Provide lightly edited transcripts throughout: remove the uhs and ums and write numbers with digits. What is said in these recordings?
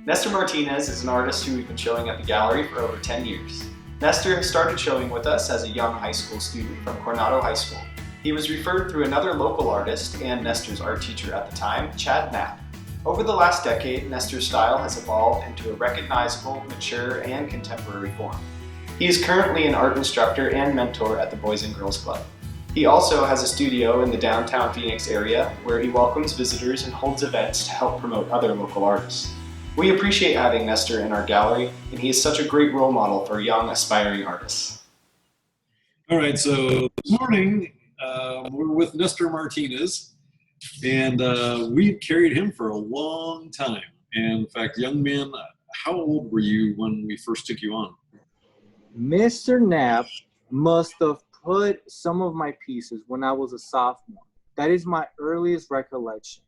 Nestor Martinez is an artist who we've been showing at the gallery for over 10 years. Nestor has started showing with us as a young high school student from Coronado High School. He was referred through another local artist and Nestor's art teacher at the time, Chad Knapp. Over the last decade, Nestor's style has evolved into a recognizable, mature, and contemporary form. He is currently an art instructor and mentor at the Boys and Girls Club. He also has a studio in the downtown Phoenix area where he welcomes visitors and holds events to help promote other local artists. We appreciate having Nestor in our gallery, and he is such a great role model for young, aspiring artists. All right, so this morning we're with Nestor Martinez, and we carried him for a long time. And in fact, young man, how old were you when we first took you on? Mr. Knapp must have put some of my pieces when I was a sophomore. That is my earliest recollection.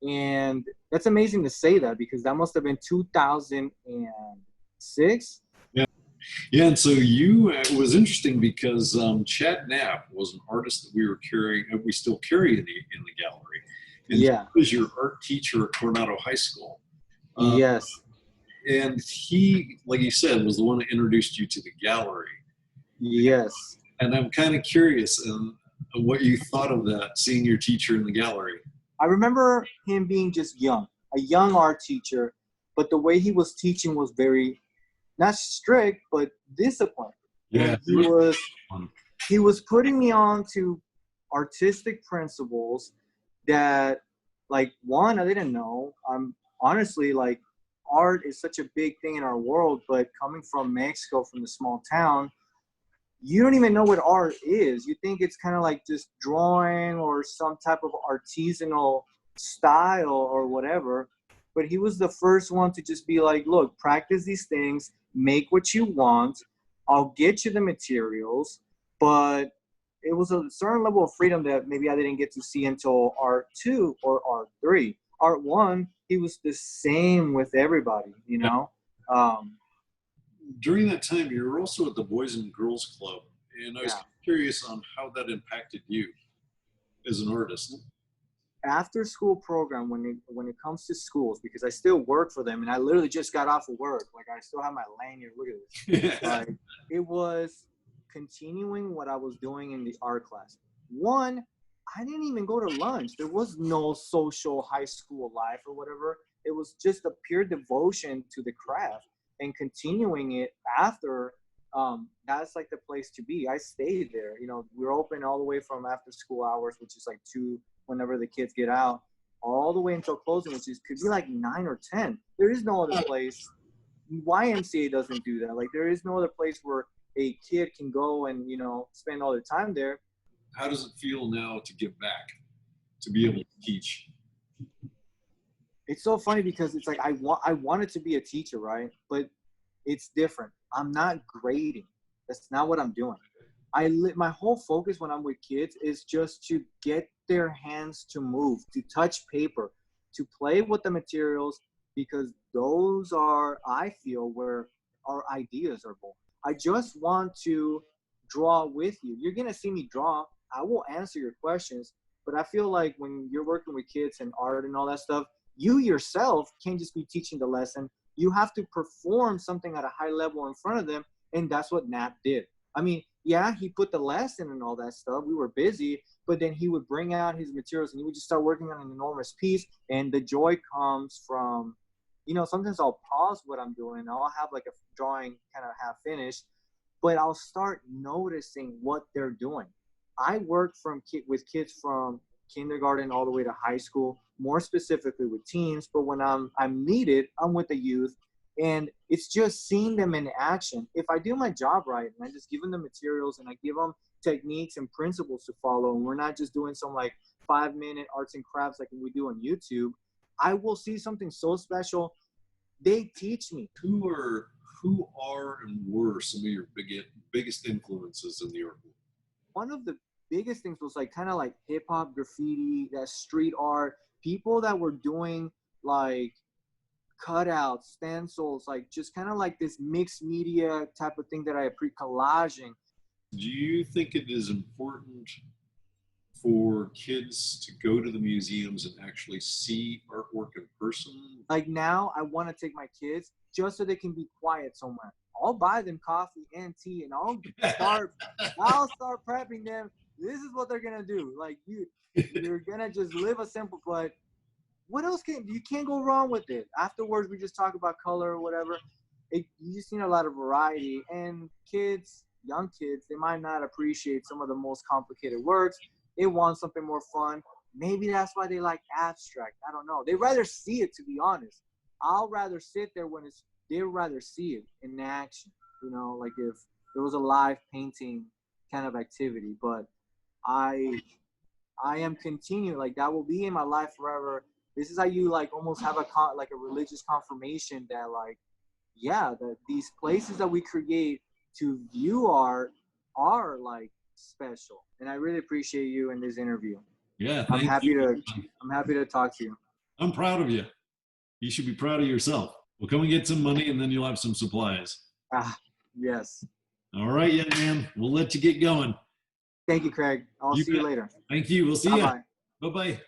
And that's amazing to say that because that must have been 2006. Yeah, and so it was interesting because Chad Knapp was an artist that we were carrying, and we still carry in the gallery. And he was your art teacher at Coronado High School. Yes. And he, like you said, was the one that introduced you to the gallery. Yes. And I'm kind of curious what you thought of that, seeing your teacher in the gallery. I remember him being just young, a young art teacher, but the way he was teaching was very, not strict, but disciplined. Yeah. He was putting me on to artistic principles that, like, one, I didn't know. Honestly, like, art is such a big thing in our world, but coming from Mexico, from the small town, you don't even know what art is. You think it's kind of like just drawing or some type of artisanal style or whatever. But he was the first one to just be like, look, practice these things, make what you want. I'll get you the materials. But it was a certain level of freedom that maybe I didn't get to see until Art 2 or Art 3. Art 1, he was the same with everybody, you know? During that time, you were also at the Boys and Girls Club, and I was curious on how that impacted you as an artist. After school program, when it comes to schools, because I still work for them, and I literally just got off of work. Like, I still have my lanyard. Look at this. Like, it was continuing what I was doing in the art class. One, I didn't even go to lunch. There was no social high school life or whatever. It was just a pure devotion to the craft. And continuing it after, that's like the place to be. I stayed there. You know, we're open all the way from after school hours, which is like 2, whenever the kids get out, all the way until closing, which could be like 9 or 10. There is no other place. YMCA doesn't do that. Like, there is no other place where a kid can go and, you know, spend all their time there. How does it feel now to give back, to be able to teach? It's so funny because it's like I wanted to be a teacher, right? But it's different. I'm not grading. That's not what I'm doing. My whole focus when I'm with kids is just to get their hands to move, to touch paper, to play with the materials, because those are, I feel, where our ideas are born. I just want to draw with you. You're going to see me draw. I will answer your questions. But I feel like when you're working with kids and art and all that stuff, you yourself can't just be teaching the lesson. You have to perform something at a high level in front of them, and that's what Knapp did. I mean, yeah, he put the lesson and all that stuff. We were busy, but then he would bring out his materials, and he would just start working on an enormous piece, and the joy comes from, you know, sometimes I'll pause what I'm doing. I'll have like a drawing kind of half finished, but I'll start noticing what they're doing. I work with kids from kindergarten all the way to high school, more specifically with teens, but when I'm needed, I'm with the youth, and it's just seeing them in action. If I do my job right and I just give them the materials and I give them techniques and principles to follow, and we're not just doing some like 5-minute arts and crafts like we do on YouTube, I will see something so special. They teach me. Who are and were some of your biggest influences in the art world? One of the biggest things was like kind of like hip hop, graffiti, that street art, people that were doing like cutouts, stencils, like just kind of like this mixed media type of thing that I collaging. Do you think it is important for kids to go to the museums and actually see artwork in person Like now, I want to take my kids just so they can be quiet somewhere. I'll buy them coffee and tea, and I'll start prepping them. This is what they're gonna do. Like you're gonna just live a simple. But what else you can't go wrong with it. Afterwards, we just talk about color or whatever. You just need a lot of variety. And kids, young kids, they might not appreciate some of the most complicated words. They want something more fun. Maybe that's why they like abstract. I don't know. They'd rather see it, to be honest. I'll rather sit there they'd rather see it in action. You know, like if there was a live painting kind of activity. But I am continuing. Like that will be in my life forever. This is how you like almost have a religious confirmation that like, yeah, that these places that we create to view art are like special. And I really appreciate you in this interview. Yeah, I'm happy to talk to you. I'm proud of you. You should be proud of yourself. Well, come and get some money, and then you'll have some supplies. Yes. All right, young man. We'll let you get going. Thank you, Craig. I'll see you later. Thank you. We'll see you. Bye-bye. Bye-bye.